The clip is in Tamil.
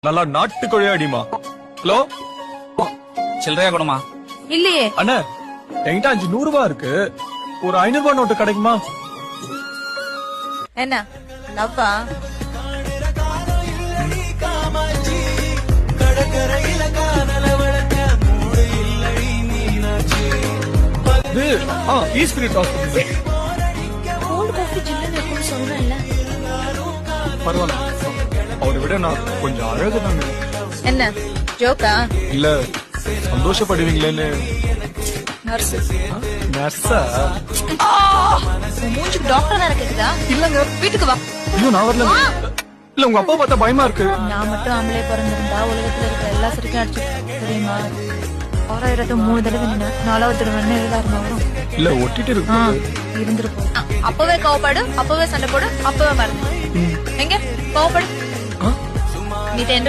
நல்லா நாட்டுக்கோழி அடிமா. ஹலோ சில்லறையா கொடுமா. இல்லையே. அண்ணா என்கிட்ட 500 ரூபாய் இருக்கு, ஒரு 500 ரூபாய் நோட்டு கிடைக்குமா? என்ன லவ்வா? ஈஸ்பிரிட் ஹாஸ்பிட்டல். கோல்ட் காஃபி ஜில்லுன்னு இருக்குன்னு சொல்றேன்ல. பரவாயில்ல, அவரை விட நான் கொஞ்சம் அழகுதாங்க. என்ன ஜோக்கா? இல்ல சந்தோஷப்படுவீங்களேன்னு. நர்ஸ் நர்ஸா? மூஞ்சுக்கு டாக்டர் வேற கேக்குதா? இல்லங்க, வீட்டுக்கு வா. ஐயோ நான் வரல. இல்ல உங்க அப்பா பார்த்தா பயமா இருக்கு. நான் மட்டும் ஆம்பளை பிறந்திருந்தா உலகத்துல இருக்க எல்லா சிறுக்கும் அடிச்சு தெரியுமா? 6,003 தடவை நின்று 4வது தடவை எழுதாருமா வரும். இல்ல ஒட்டிட்டு இருக்கு. இருந்திருப்போம். அப்பவே கோவப்படு, அப்பவே சண்டை போடு, அப்பவே மறந்து. எங்க கோவப்படு. நீ